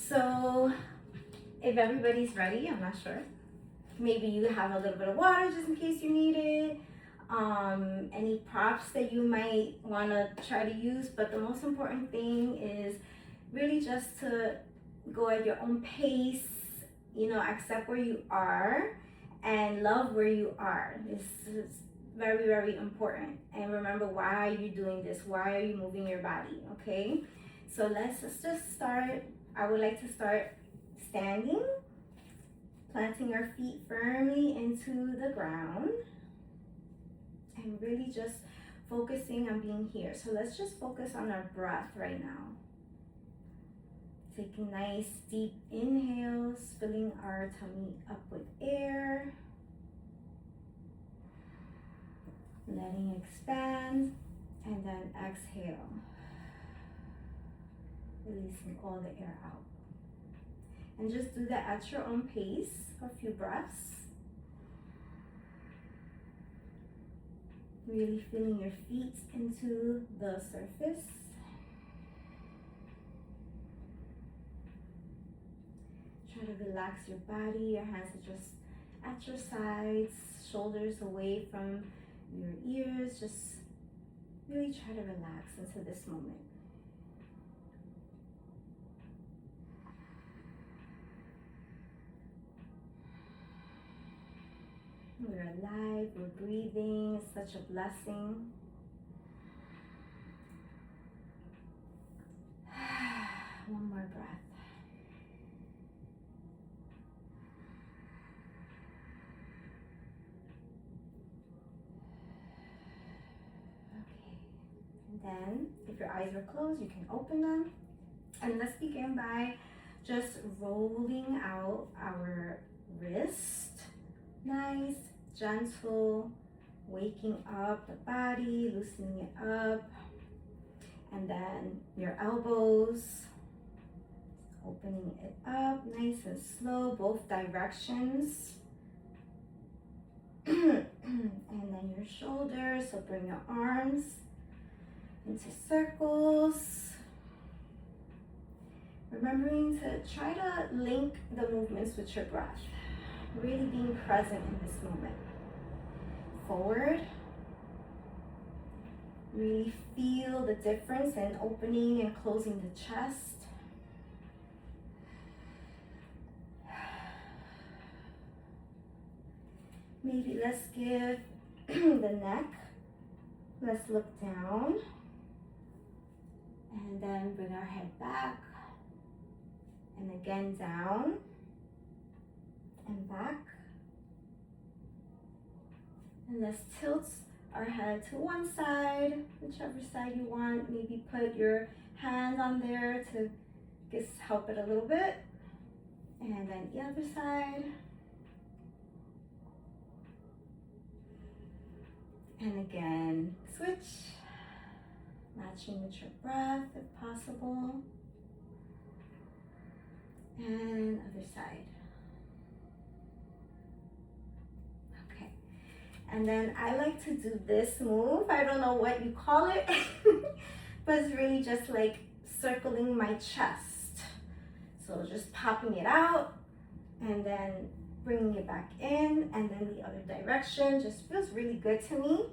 So if everybody's ready, I'm not sure. Maybe you have a little bit of water just in case you need it. Any props that you might want to try to use, but the most important thing is really just to go at your own pace, you know, accept where you are and love where you are. This is very, very important. And remember, why are you doing this? Why are you moving your body? Okay, so let's just start. I would like to start standing, planting our feet firmly into the ground, and really just focusing on being here. So let's just focus on our breath right now. Taking nice deep inhales, filling our tummy up with air. Letting it expand, and then exhale. Releasing all the air out. And just do that at your own pace for a few breaths. Really feeling your feet into the surface. Try to relax your body. Your hands are just at your sides, shoulders away from your ears. Just really try to relax into this moment. We're alive, we're breathing, it's such a blessing. One more breath. Okay, and then if your eyes are closed, you can open them. And let's begin by just rolling out our wrist. Nice, gentle, waking up the body, loosening it up. And then your elbows, opening it up, nice and slow, both directions. And then your shoulders, so bring your arms into circles. Remembering to try to link the movements with your breath. Really being present in this moment. Forward. Really feel the difference in opening and closing the chest. Maybe let's give the neck. Let's look down. And then bring our head back. And again down. And back. And let's tilt our head to one side, whichever side you want. Maybe put your hand on there to just help it a little bit. And then the other side. And again, switch, matching with your breath if possible. And other side. And then I like to do this move. I don't know what you call it, but it's really just like circling my chest. So just popping it out and then bringing it back in, and then the other direction. Just feels really good to me.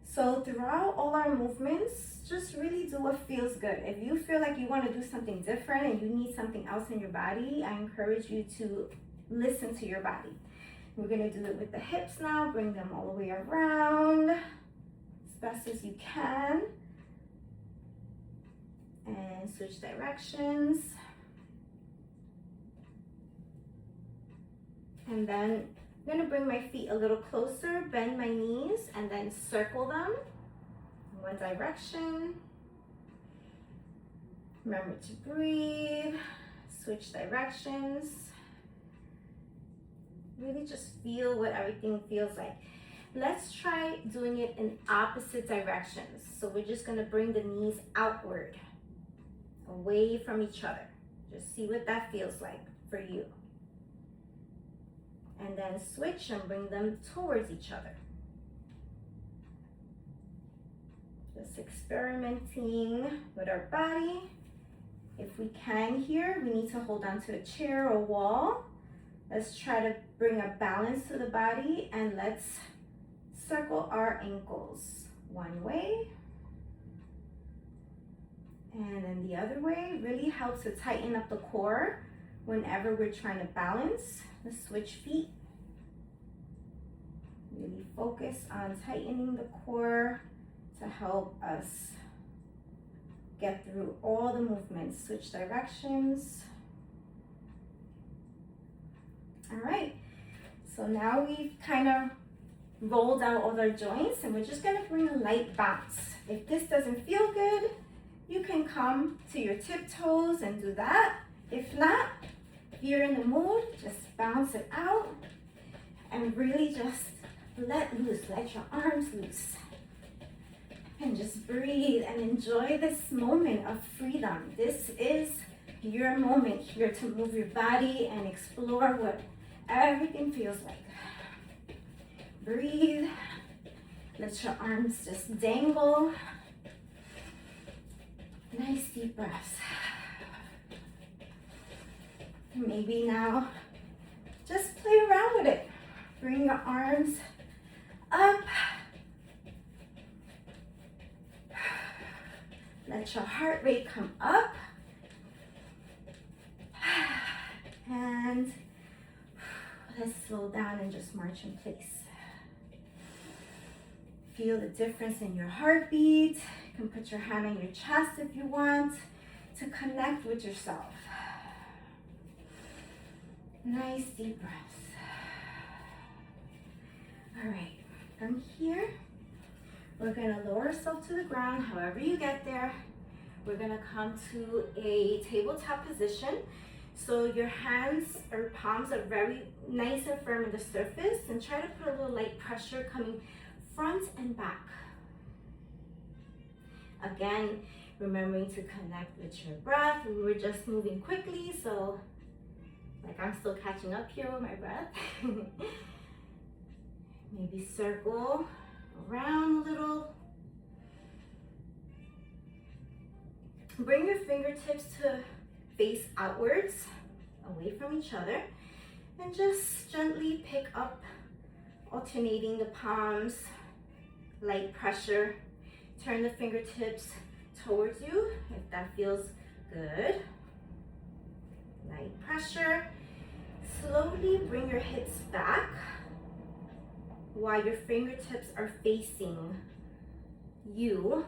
So throughout all our movements, just really do what feels good. If you feel like you want to do something different and you need something else in your body, I encourage you to listen to your body. We're going to do it with the hips now. Bring them all the way around as best as you can. And switch directions. And then I'm going to bring my feet a little closer, bend my knees, and then circle them in one direction. Remember to breathe. Switch directions. Really just feel what everything feels like. Let's try doing it in opposite directions. So we're just gonna bring the knees outward, away from each other. Just see what that feels like for you. And then switch and bring them towards each other. Just experimenting with our body If we can here, we need to hold on to a chair or wall. Let's try to bring a balance to the body, and let's circle our ankles one way and then the other way. Really helps to tighten up the core whenever we're trying to balance. Let's switch feet. Really focus on tightening the core to help us get through all the movements. Switch directions. All right, so now we've kind of rolled out all our joints, and we're just gonna bring a light bounce. If this doesn't feel good, you can come to your tiptoes and do that. If not, if you're in the mood, just bounce it out and really just let loose, let your arms loose. And just breathe and enjoy this moment of freedom. This is your moment here to move your body and explore what everything feels like. Breathe. Let your arms just dangle. Nice deep breaths. Maybe now, just play around with it. Bring your arms up. Let your heart rate come up. And let's slow down and just march in place. Feel the difference in your heartbeat. You can put your hand on your chest if you want to connect with yourself. Nice deep breaths. All right, from here, we're gonna lower ourselves to the ground. However you get there, we're gonna come to a tabletop position. So your hands or palms are very nice and firm in the surface, and try to put a little light pressure coming front and back. Again, remembering to connect with your breath. We were just moving quickly, so like I'm still catching up here with my breath. Maybe circle around a little. Bring your fingertips to face outwards, away from each other, and just gently pick up, alternating the palms, light pressure. Turn the fingertips towards you if that feels good. Light pressure. Slowly bring your hips back while your fingertips are facing you,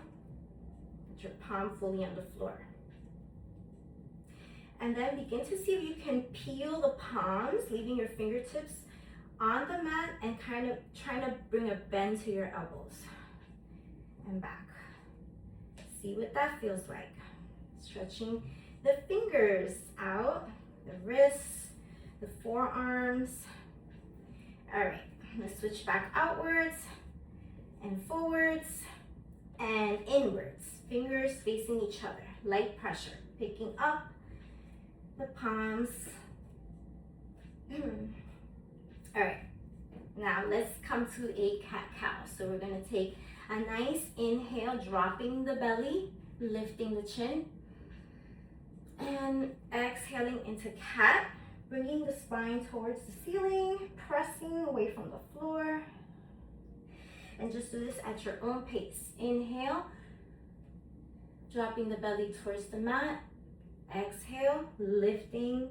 with your palm fully on the floor. And then begin to see if you can peel the palms, leaving your fingertips on the mat and kind of trying to bring a bend to your elbows and back. See what that feels like. Stretching the fingers out, the wrists, the forearms. All right, let's switch back outwards and forwards and inwards. Fingers facing each other, light pressure, picking up the palms. All right, now let's come to a cat-cow. So we're gonna take a nice inhale, dropping the belly, lifting the chin, and exhaling into cat, bringing the spine towards the ceiling, pressing away from the floor. And just do this at your own pace. Inhale, dropping the belly towards the mat. Exhale, lifting,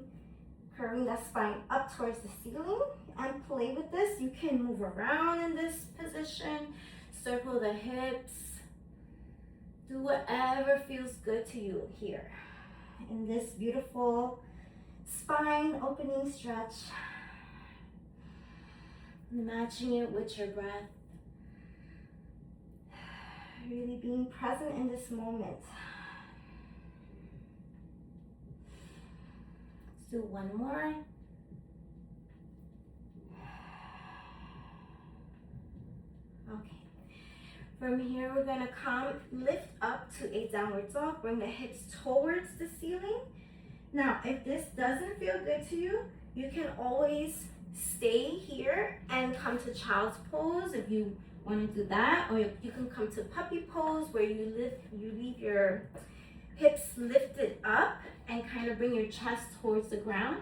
curving that spine up towards the ceiling, and play with this. You can move around in this position, circle the hips, do whatever feels good to you here in this beautiful spine opening stretch, matching it with your breath, really being present in this moment. Do one more. Okay. From here, we're gonna lift up to a downward dog. Bring the hips towards the ceiling. Now, if this doesn't feel good to you, you can always stay here and come to child's pose if you want to do that, or you can come to puppy pose where you leave your hips lifted up and kind of bring your chest towards the ground.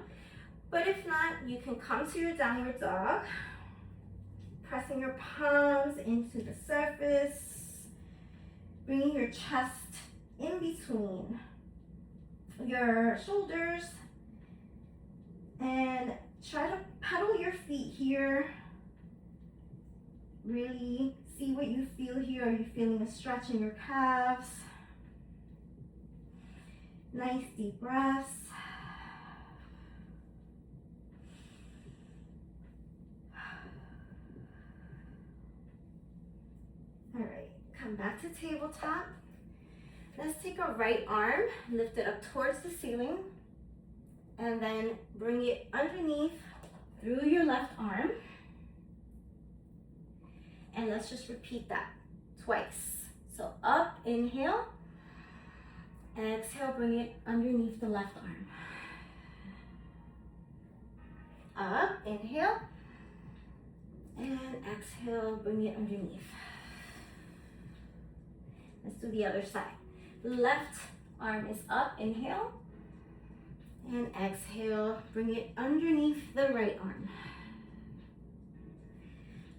But if not, you can come to your downward dog, pressing your palms into the surface, bringing your chest in between your shoulders, and try to pedal your feet here. Really see what you feel here. Are you feeling a stretch in your calves? Nice deep breaths. All right, come back to tabletop. Let's take a right arm, lift it up towards the ceiling, and then bring it underneath through your left arm. And let's just repeat that twice. So up, inhale, exhale, bring it underneath the left arm. Up, inhale, and exhale, bring it underneath. Let's do the other side. Left arm is up, inhale, and exhale, bring it underneath the right arm.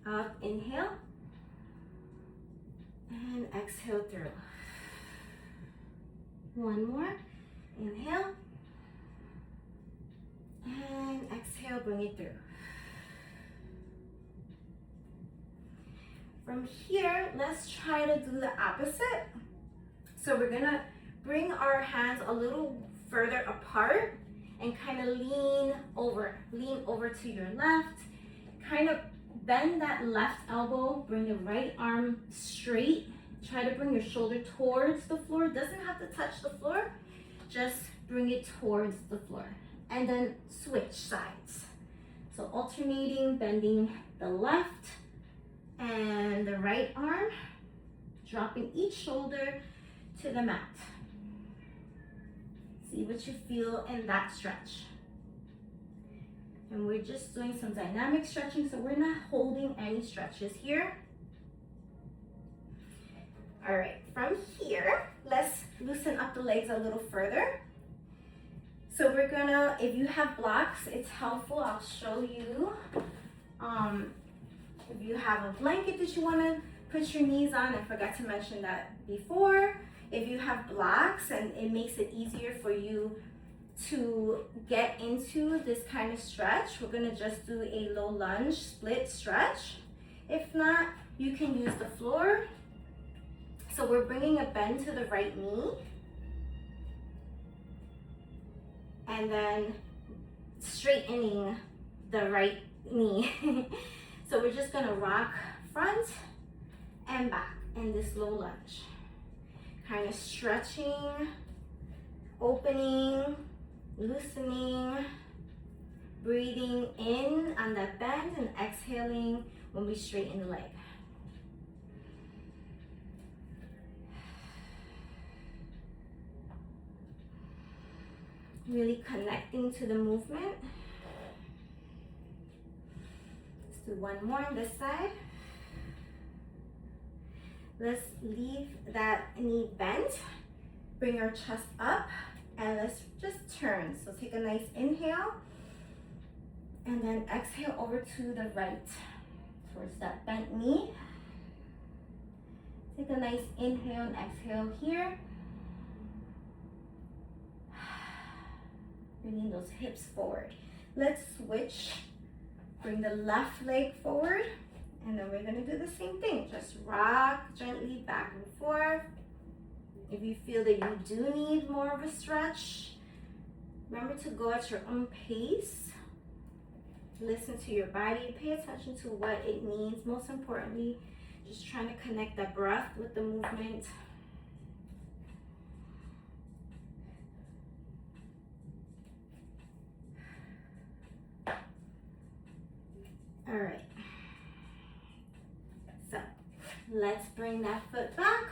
Up, inhale, and exhale through. One more, inhale, and exhale, bring it through. From here, let's try to do the opposite. So we're gonna bring our hands a little further apart and kind of lean over to your left, kind of bend that left elbow, bring the right arm straight, try to bring your shoulder towards the floor. It doesn't have to touch the floor, just bring it towards the floor. And then switch sides. So alternating, bending the left and the right arm, dropping each shoulder to the mat. See what you feel in that stretch. And we're just doing some dynamic stretching, so we're not holding any stretches here. All right, from here, let's loosen up the legs a little further. So we're gonna, if you have blocks, it's helpful, I'll show you. If you have a blanket that you wanna put your knees on, I forgot to mention that before. If you have blocks and it makes it easier for you to get into this kind of stretch, we're gonna just do a low lunge split stretch. If not, you can use the floor. So we're bringing a bend to the right knee, and then straightening the right knee. So we're just gonna rock front and back in this low lunge. Kind of stretching, opening, loosening, breathing in on that bend and exhaling when we straighten the leg. Really connecting to the movement. Let's do one more on this side. Let's leave that knee bent, bring our chest up, and let's just turn. So take a nice inhale, and then exhale over to the right, towards that bent knee. Take a nice inhale and exhale here. Bringing those hips forward. Let's switch, bring the left leg forward, and then we're gonna do the same thing. Just rock gently back and forth. If you feel that you do need more of a stretch, remember to go at your own pace. Listen to your body, pay attention to what it needs. Most importantly, just trying to connect that breath with the movement. All right, so let's bring that foot back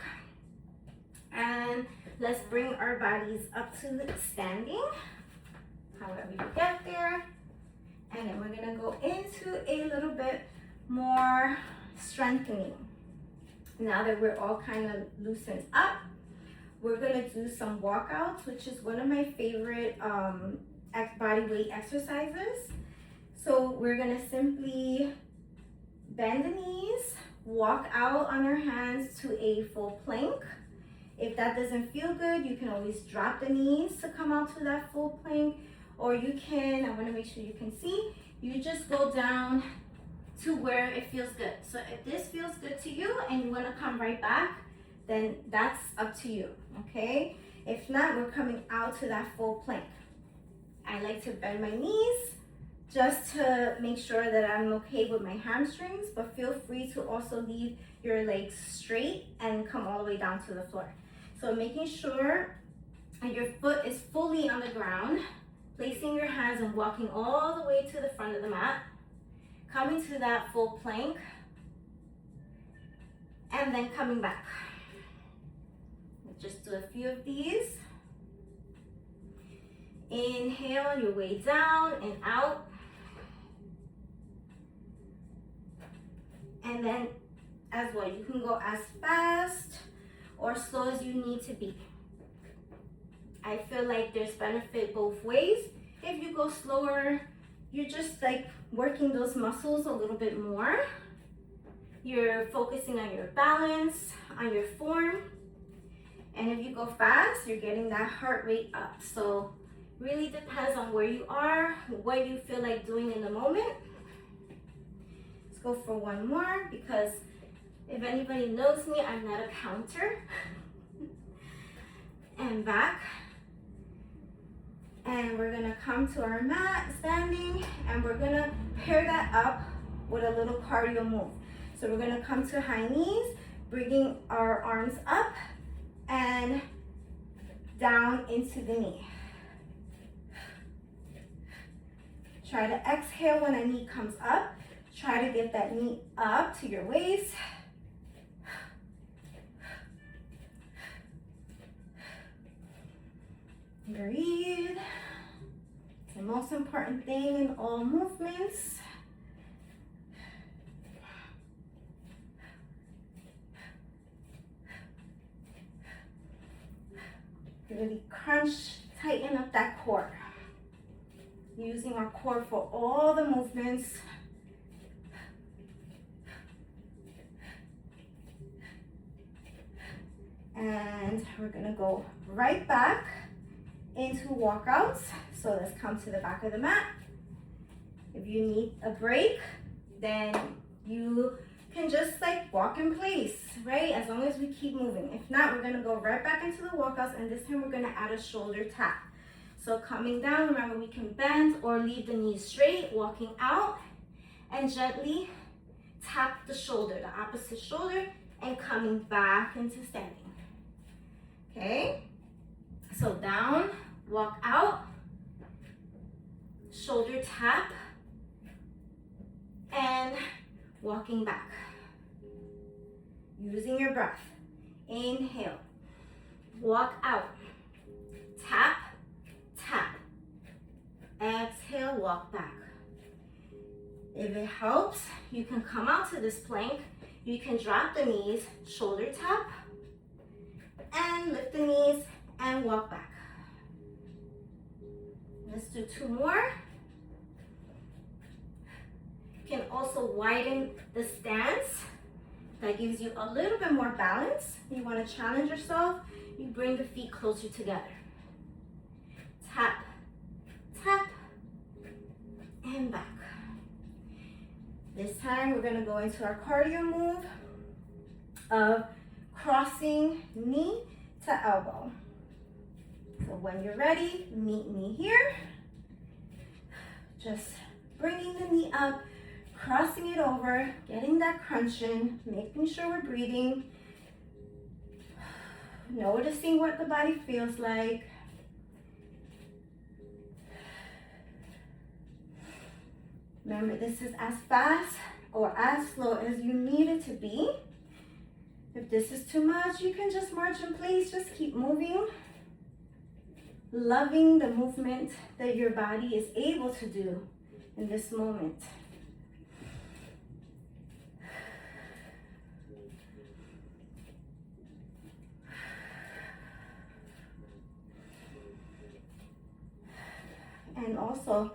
and let's bring our bodies up to standing, however you get there. And then we're gonna go into a little bit more strengthening. Now that we're all kind of loosened up, we're gonna do some walkouts, which is one of my favorite body weight exercises. So we're gonna simply bend the knees, walk out on your hands to a full plank. If that doesn't feel good, you can always drop the knees to come out to that full plank, or you can, I wanna make sure you can see, you just go down to where it feels good. So if this feels good to you and you wanna come right back, then that's up to you, okay? If not, we're coming out to that full plank. I like to bend my knees just to make sure that I'm okay with my hamstrings, but feel free to also leave your legs straight and come all the way down to the floor. So making sure that your foot is fully on the ground, placing your hands and walking all the way to the front of the mat, coming to that full plank, and then coming back. Let's just do a few of these. Inhale your way down and out. And then as well, you can go as fast or slow as you need to be. I feel like there's benefit both ways. If you go slower, you're just like working those muscles a little bit more. You're focusing on your balance, on your form. And if you go fast, you're getting that heart rate up. So really depends on where you are, what you feel like doing in the moment. Let's go for one more, because if anybody knows me, I'm not a counter. And back. And we're gonna come to our mat, standing, and we're gonna pair that up with a little cardio move. So we're gonna come to high knees, bringing our arms up and down into the knee. Try to exhale when a knee comes up. Try to get that knee up to your waist. Breathe. It's the most important thing in all movements. Really crunch, tighten up that core. Using our core for all the movements. And we're gonna go right back into walkouts. So let's come to the back of the mat. If you need a break, then you can just like walk in place, right? As long as we keep moving. If not, we're gonna go right back into the walkouts, and this time we're gonna add a shoulder tap. So coming down, remember we can bend or leave the knees straight, walking out, and gently tap the shoulder, the opposite shoulder, and coming back into standing. Okay? So down, walk out, shoulder tap, and walking back. Using your breath. Inhale, walk out, tap, tap. Exhale, walk back. If it helps, you can come out to this plank. You can drop the knees, shoulder tap, and lift the knees and walk back. Let's do two more. You can also widen the stance. That gives you a little bit more balance. You want to challenge yourself, you bring the feet closer together. Tap, tap, and back. This time we're going to go into our cardio move of crossing knee to elbow. So when you're ready, meet me here. Just bringing the knee up, crossing it over, getting that crunch in, making sure we're breathing, noticing what the body feels like. Remember, this is as fast or as slow as you need it to be. If this is too much, you can just march in place, just keep moving. Loving the movement that your body is able to do in this moment. And also,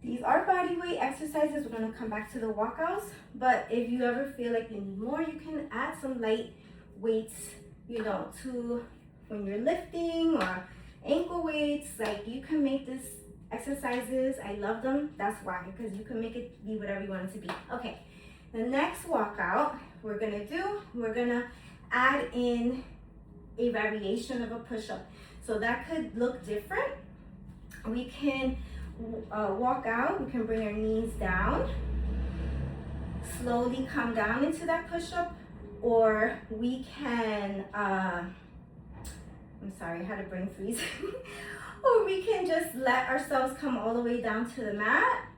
these are body weight exercises. We're gonna come back to the walkouts, but if you ever feel like you need more, you can add some light weights, you know, to when you're lifting, or ankle weights. Like, you can make this exercises. I love them. That's why, because you can make it be whatever you want it to be. Okay, the next walkout we're gonna add in a variation of a push-up. So that could look different. We can walk out. We can bring our knees down, slowly come down into that push-up, or we can I'm sorry, I had a brain freeze. Or we can just let ourselves come all the way down to the mat.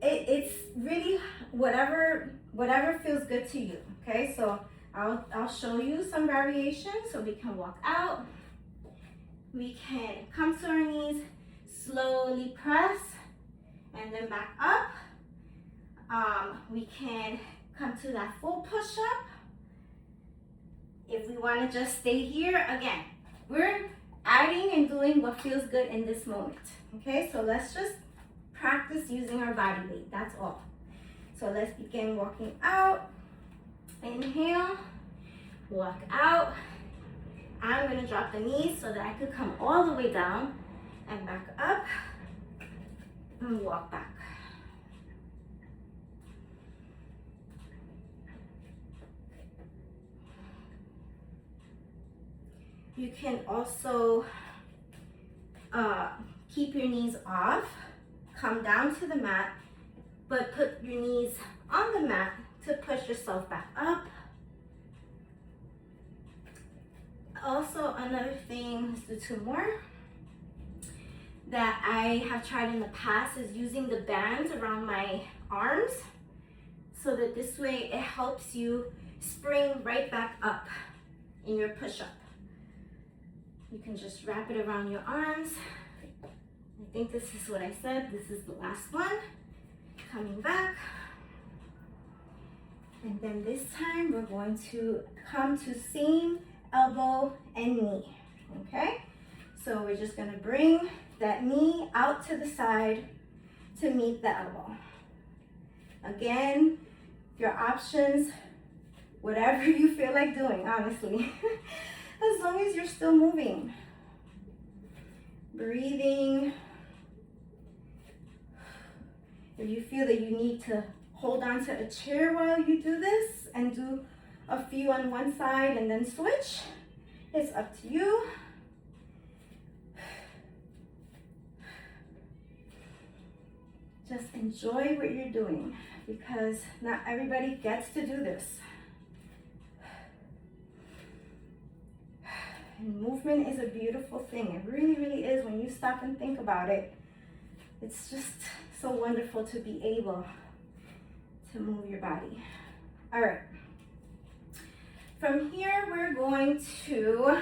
It's really whatever feels good to you. Okay, so I'll show you some variations. So we can walk out, we can come to our knees, slowly press, and then back up. We can come to that full push-up. If we want to just stay here, again, we're adding and doing what feels good in this moment. Okay, so let's just practice using our body weight. That's all. So let's begin walking out. Inhale, walk out. I'm going to drop the knees so that I could come all the way down and back up and walk back. You can also keep your knees off, come down to the mat, but put your knees on the mat to push yourself back up. Also, another thing, let's do 2 more, that I have tried in the past is using the bands around my arms, so that this way it helps you spring right back up in your push-up. You can just wrap it around your arms. I think this is what I said. This is the last one. Coming back. And then this time we're going to come to same elbow and knee. Okay? So we're just going to bring that knee out to the side to meet the elbow. Again, your options, whatever you feel like doing, honestly. As long as you're still moving. Breathing. If you feel that you need to hold on to a chair while you do this and do a few on one side and then switch, it's up to you. Just enjoy what you're doing, because not everybody gets to do this. And movement is a beautiful thing. It really, really is. When you stop and think about it, it's just so wonderful to be able to move your body. All right. From here, we're going to,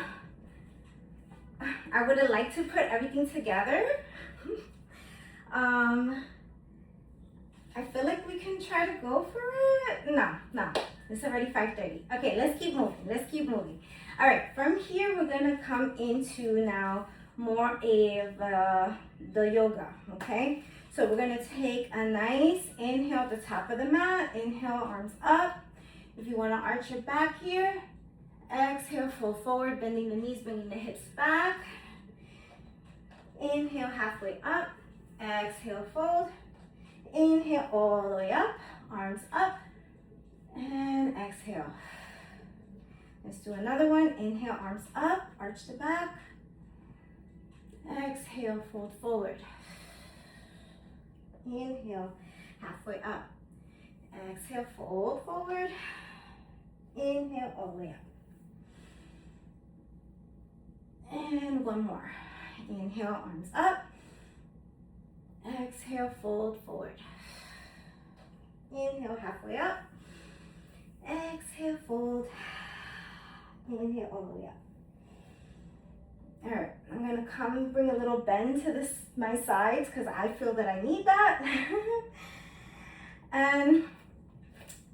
I would have liked to put everything together. I feel like we can try to go for it. No, it's already 5:30. Okay, let's keep moving. All right, from here, we're gonna come into now more of the yoga, okay? So we're gonna take a nice inhale at the top of the mat. Inhale, arms up. If you wanna arch your back here, exhale, fold forward, bending the knees, bringing the hips back. Inhale, halfway up. Exhale, fold. Inhale, all the way up, arms up, and exhale. Let's do another one. Inhale, arms up, arch the back. Exhale, fold forward. Inhale, halfway up. Exhale, fold forward. Inhale, all the way up. And one more. Inhale, arms up. Exhale, fold forward. Inhale, halfway up. Exhale, fold. Inhale, all the way up. All right, I'm gonna come and bring a little bend to my sides, because I feel that I need that. And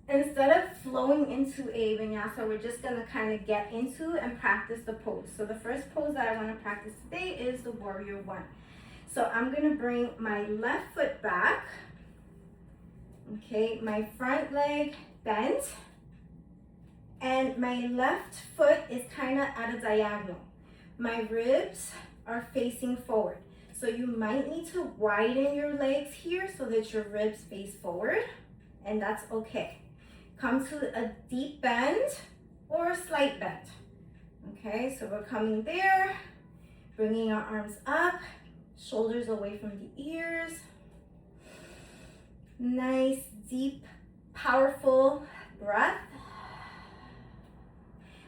instead of flowing into a vinyasa, we're just gonna kind of get into and practice the pose. So the first pose that I wanna practice today is the warrior one. So I'm gonna bring my left foot back. Okay, my front leg bent, and my left foot is kind of at a diagonal. My ribs are facing forward. So you might need to widen your legs here so that your ribs face forward, and that's okay. Come to a deep bend or a slight bend. Okay, so we're coming there, bringing our arms up, shoulders away from the ears. Nice, deep, powerful breath.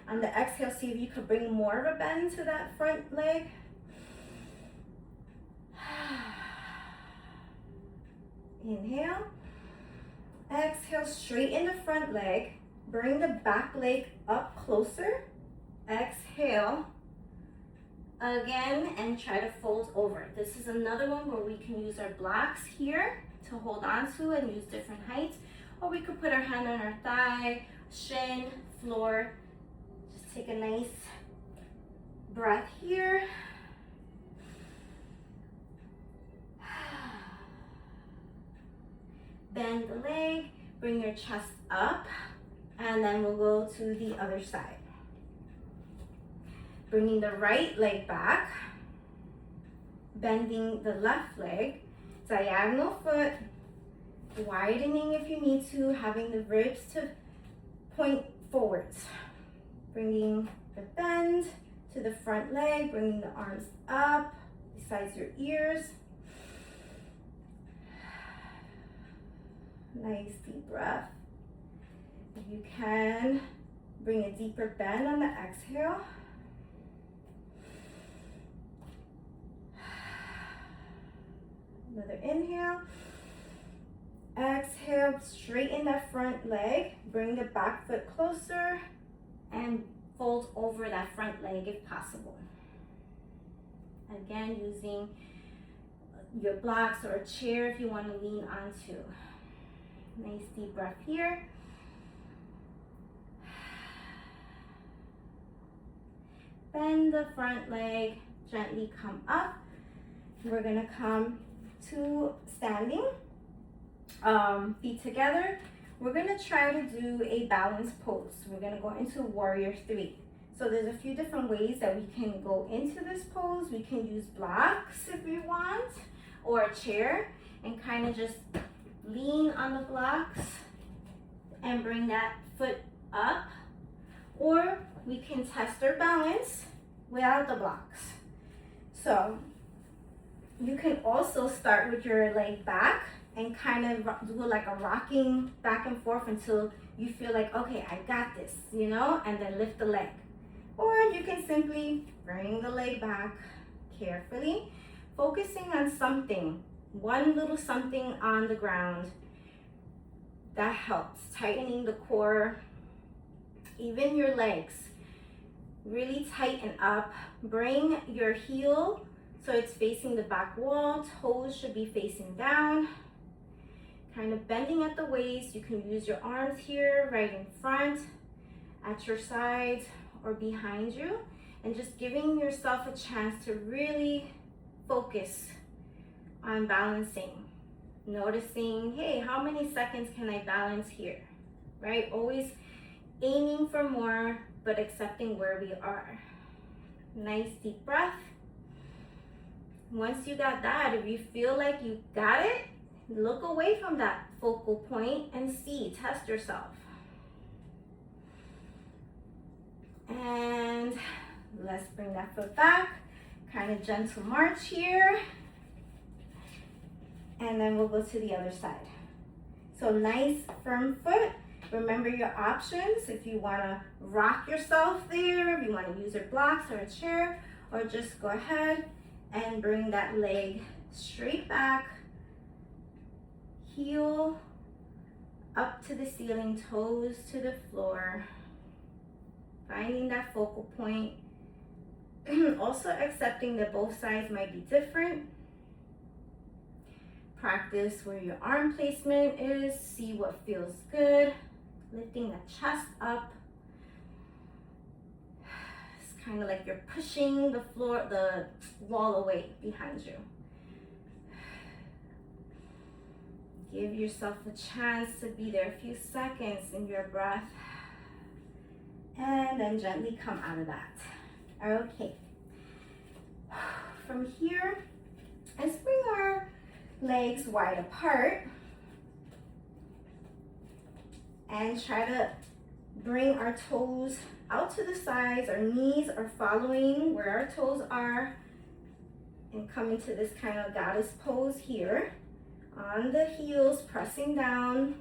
On the exhale, see if you could bring more of a bend to that front leg. Inhale. Exhale, straighten the front leg. Bring the back leg up closer. Exhale. Again, and try to fold over. This is another one where we can use our blocks here to hold on to and use different heights. Or we could put our hand on our thigh, shin, floor. Just take a nice breath here. Bend the leg, bring your chest up, and then we'll go to the other side. Bringing the right leg back, bending the left leg, diagonal foot, widening if you need to, having the ribs to point forwards. Bringing the bend to the front leg, bringing the arms up besides your ears. Nice deep breath. If you can, bring a deeper bend on the exhale. Another inhale. Exhale, straighten that front leg. Bring the back foot closer and fold over that front leg if possible. Again, using your blocks or a chair if you want to lean onto. Nice deep breath here. Bend the front leg, gently come up. We're gonna come to standing, feet together. We're gonna try to do a balanced pose. We're gonna go into warrior 3. So there's a few different ways that we can go into this pose. We can use blocks if we want, or a chair, and kind of just lean on the blocks and bring that foot up, or we can test our balance without the blocks. So you can also start with your leg back and kind of do like a rocking back and forth until you feel like, okay, I got this, you know, and then lift the leg. Or you can simply bring the leg back carefully, focusing on something, one little something on the ground. That helps, tightening the core, even your legs. Really tighten up. Bring your heel so it's facing the back wall. Toes should be facing down. Kind of bending at the waist. You can use your arms here, right in front, at your sides, or behind you. And just giving yourself a chance to really focus on balancing. Noticing, hey, how many seconds can I balance here, right? Always aiming for more, but accepting where we are. Nice deep breath. Once you got that, if you feel like you got it, look away from that focal point and see, test yourself. And let's bring that foot back, kind of gentle march here. And then we'll go to the other side. So nice firm foot. Remember your options. If you want to rock yourself there, if you want to use your blocks or a chair, or just go ahead and bring that leg straight back, heel up to the ceiling, toes to the floor, finding that focal point. Also accepting that both sides might be different. Practice where your arm placement is, see what feels good. Lifting the chest up. It's kind of like you're pushing the floor, the wall away behind you. Give yourself a chance to be there a few seconds in your breath. And then gently come out of that. Okay. From here, let's bring our legs wide apart. And try to bring our toes out to the sides. Our knees are following where our toes are. And come into this kind of goddess pose here. On the heels, pressing down.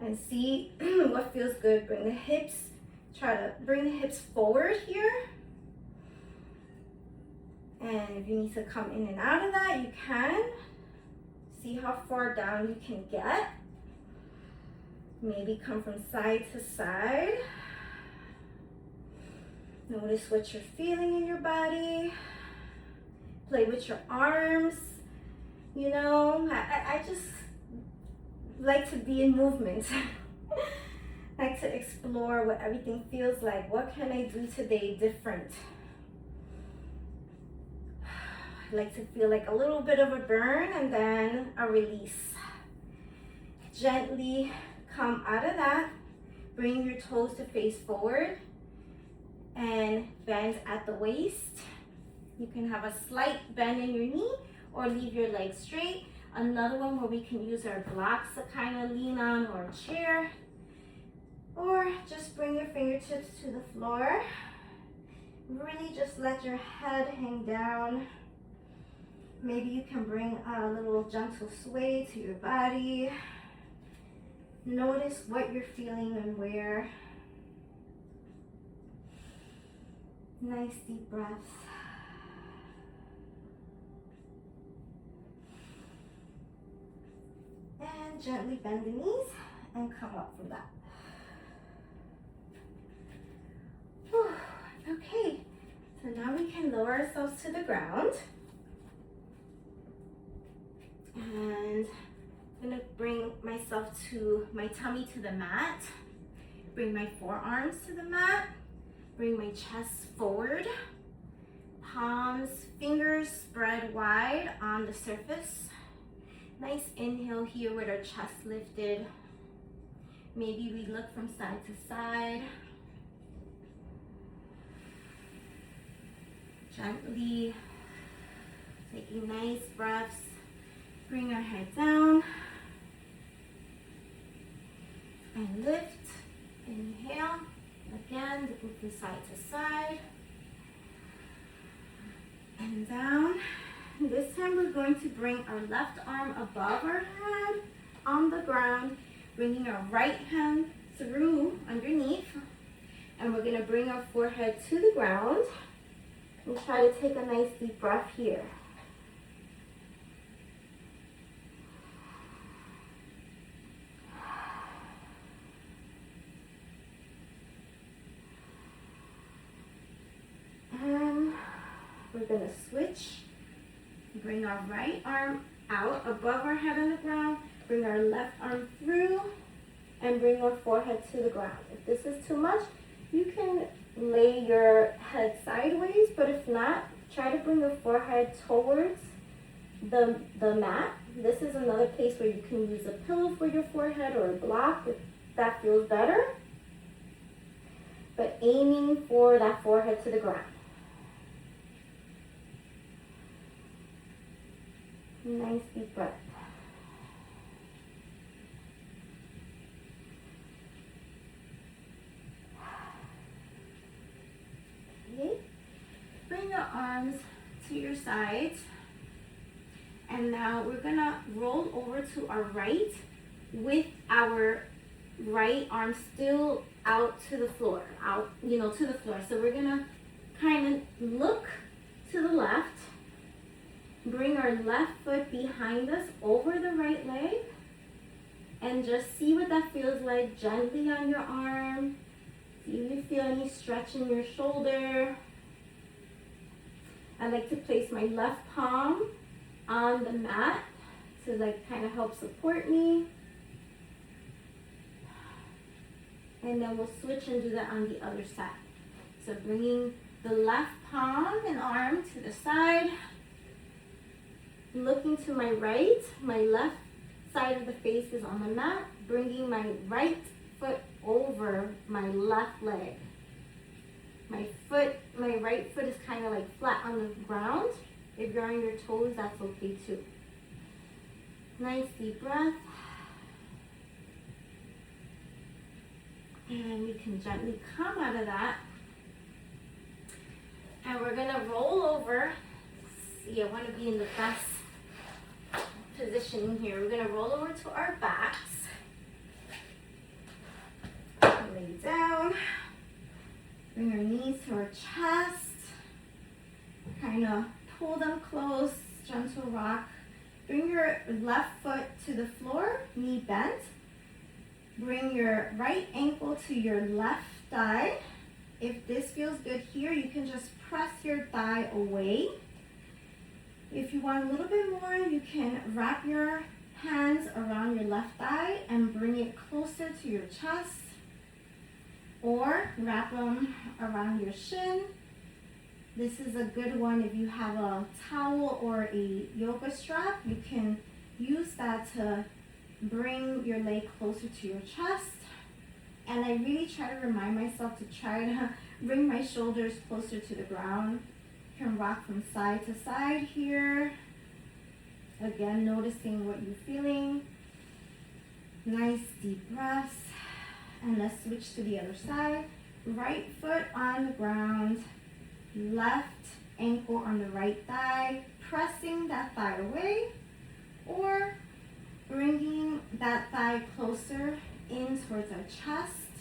And see what feels good. Bring the hips, try to bring the hips forward here. And if you need to come in and out of that, you can. See how far down you can get. Maybe come from side to side. Notice what you're feeling in your body. Play with your arms. You know, I just like to be in movement. Like to explore what everything feels like. What can I do today different? I like to feel like a little bit of a burn and then a release. Gently come out of that. Bring your toes to face forward and bend at the waist. You can have a slight bend in your knee or leave your legs straight. Another one where we can use our blocks to kind of lean on, or a chair. Or just bring your fingertips to the floor. Really just let your head hang down. Maybe you can bring a little gentle sway to your body. Notice what you're feeling and where. Nice deep breaths. And gently bend the knees and come up from that. Whew. Okay, so now we can lower ourselves to the ground. And I'm gonna bring myself to my tummy to the mat. Bring my forearms to the mat. Bring my chest forward. Palms, fingers spread wide on the surface. Nice inhale here with our chest lifted. Maybe we look from side to side. Gently taking nice breaths. Bring our head down. And lift. Inhale. Again, looking from side to side. And down. This time we're going to bring our left arm above our head on the ground, bringing our right hand through underneath, and we're going to bring our forehead to the ground and try to take a nice deep breath here. And we're going to switch. Bring our right arm out above our head on the ground. Bring our left arm through and bring our forehead to the ground. If this is too much, you can lay your head sideways, but if not, try to bring the forehead towards the mat. This is another place where you can use a pillow for your forehead or a block if that feels better. But aiming for that forehead to the ground. Nice deep breath. Okay. Bring your arms to your sides. And now we're gonna roll over to our right with our right arm still out to the floor, to the floor. So we're gonna kind of look to the left. Bring our left foot behind us over the right leg and just see what that feels like gently on your arm. See if you feel any stretch in your shoulder. I like to place my left palm on the mat to kind of help support me. And then we'll switch and do that on the other side. So bringing the left palm and arm to the side. looking to my right, my left side of the face is on the mat, bringing my right foot over my left leg. My right foot is kind of like flat on the ground. If you're on your toes, that's okay too. Nice deep breath. And we can gently come out of that. And we're gonna roll over. See, I wanna be in the best position here. We're gonna roll over to our backs. Lay down. Bring our knees to our chest. Kind of pull them close, gentle rock. Bring your left foot to the floor, knee bent. Bring your right ankle to your left thigh. If this feels good here, you can just press your thigh away. If you want a little bit more, you can wrap your hands around your left thigh and bring it closer to your chest. Or wrap them around your shin. This is a good one if you have a towel or a yoga strap. You can use that to bring your leg closer to your chest. And I really try to remind myself to try to bring my shoulders closer to the ground. You can rock from side to side here. Again, noticing what you're feeling. Nice deep breaths. And let's switch to the other side. Right foot on the ground, left ankle on the right thigh, pressing that thigh away, or bringing that thigh closer in towards our chest,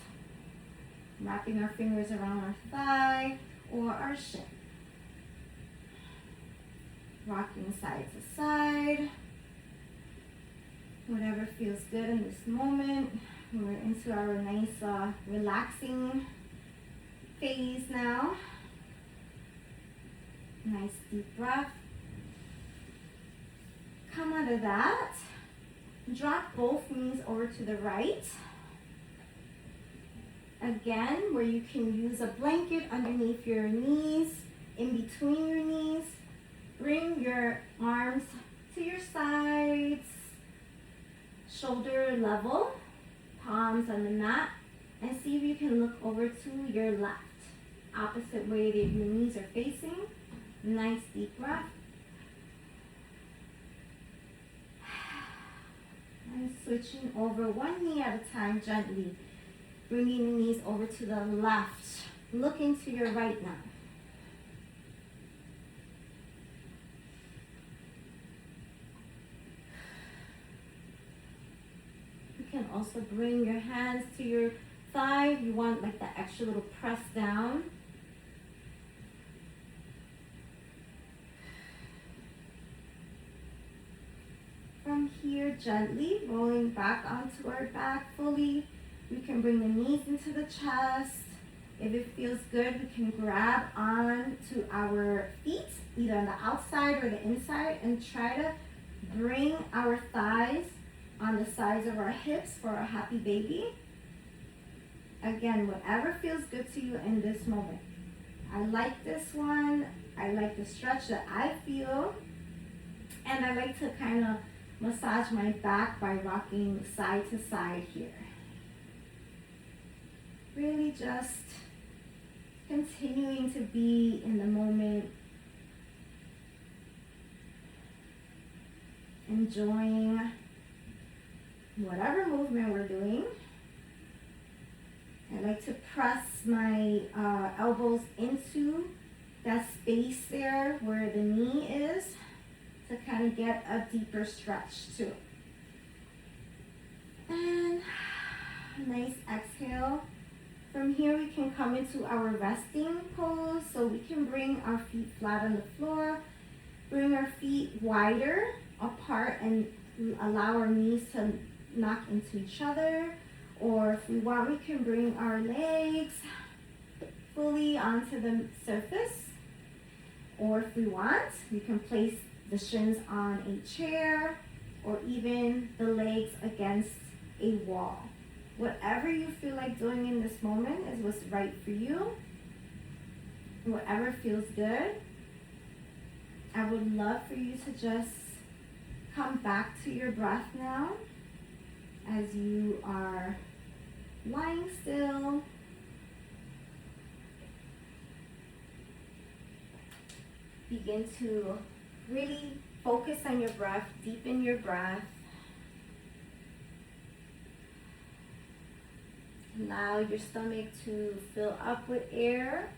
wrapping our fingers around our thigh or our shin. Rocking side to side. Whatever feels good in this moment. We're into our nice relaxing phase now. Nice deep breath. Come out of that. Drop both knees over to the right. Again, where you can use a blanket underneath your knees, in between your knees. Bring your arms to your sides, shoulder level. Palms on the mat, and see if you can look over to your left, opposite way that your knees are facing. Nice deep breath. And switching over one knee at a time gently, bringing the knees over to the left, looking to your right now. You can also bring your hands to your thigh if you want like that extra little press down. From here, gently rolling back onto our back fully. We can bring the knees into the chest. If it feels good, we can grab on to our feet, either on the outside or the inside, and try to bring our thighs on the sides of our hips for a happy baby. Again, whatever feels good to you in this moment. I like this one. I like the stretch that I feel. And I like to kind of massage my back by rocking side to side here. Really just continuing to be in the moment. Enjoying whatever movement we're doing. I like to press my elbows into that space there where the knee is to kind of get a deeper stretch too. And nice exhale. From here we can come into our resting pose. So we can bring our feet flat on the floor, bring our feet wider apart and allow our knees to knock into each other. Or if we want, we can bring our legs fully onto the surface. Or if we want, we can place the shins on a chair or even the legs against a wall. Whatever you feel like doing in this moment is what's right for you. Whatever feels good. I would love for you to just come back to your breath now as you are lying still. Begin to really focus on your breath, deepen your breath. Allow your stomach to fill up with air.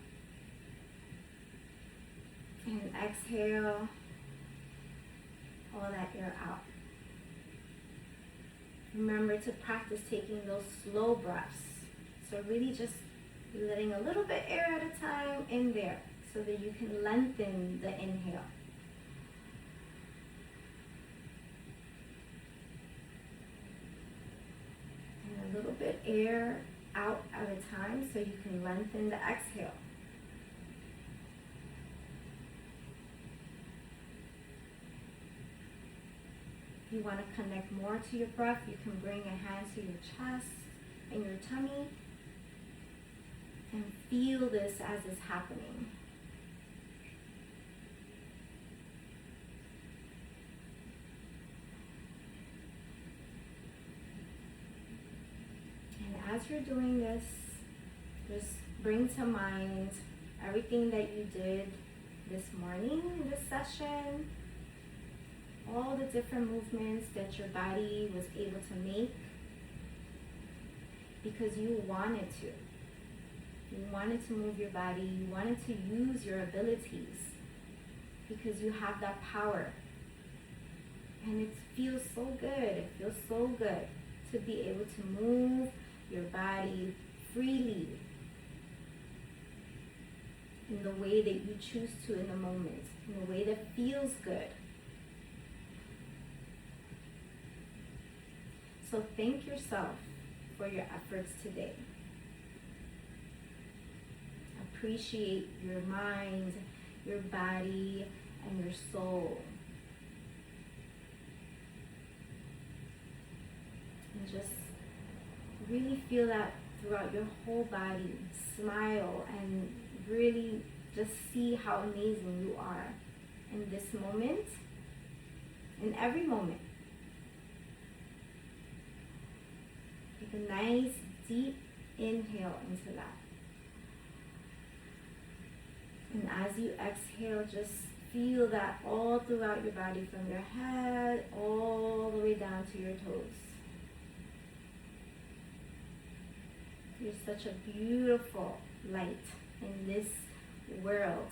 And exhale all that air out. Remember to practice taking those slow breaths. So really just letting a little bit air at a time in there so that you can lengthen the inhale. And a little bit air out at a time so you can lengthen the exhale. If you want to connect more to your breath, you can bring a hand to your chest and your tummy and feel this as it's happening. And as you're doing this, just bring to mind everything that you did this morning in this session. All the different movements that your body was able to make because you wanted to. You wanted to move your body. You wanted to use your abilities because you have that power. And it feels so good. It feels so good to be able to move your body freely in the way that you choose to in the moment, in a way that feels good. So thank yourself for your efforts today. Appreciate your mind, your body, and your soul. And just really feel that throughout your whole body. Smile and really just see how amazing you are in this moment, in every moment. Take a nice deep inhale into that. And as you exhale, just feel that all throughout your body, from your head all the way down to your toes. You're such a beautiful light in this world.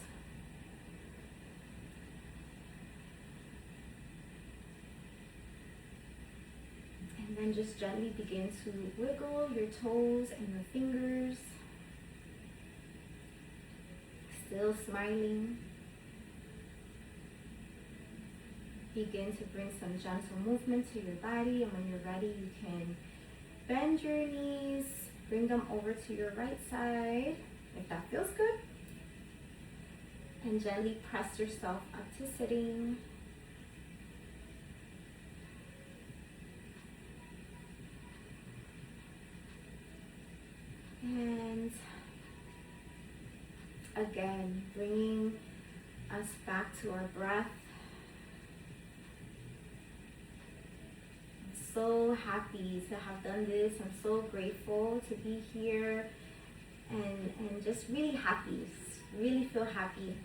And then just gently begin to wiggle your toes and your fingers. Still smiling. Begin to bring some gentle movement to your body, and when you're ready, you can bend your knees, bring them over to your right side, if that feels good. And gently press yourself up to sitting. And again, bringing us back to our breath. I'm so happy to have done this. I'm so grateful to be here and just really happy, really feel happy.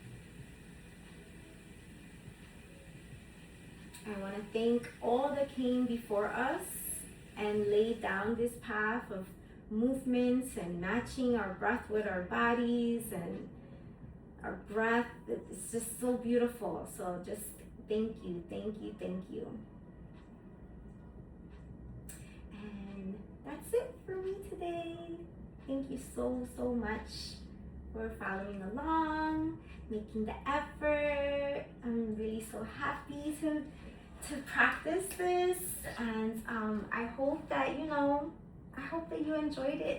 I want to thank all that came before us and laid down this path of movements and matching our breath with our bodies and our breath. It's just so beautiful. So just thank you, thank you, thank you. And that's it for me today. Thank you so, so much for following along, making the effort. I'm really so happy to practice this, and I hope that you enjoyed it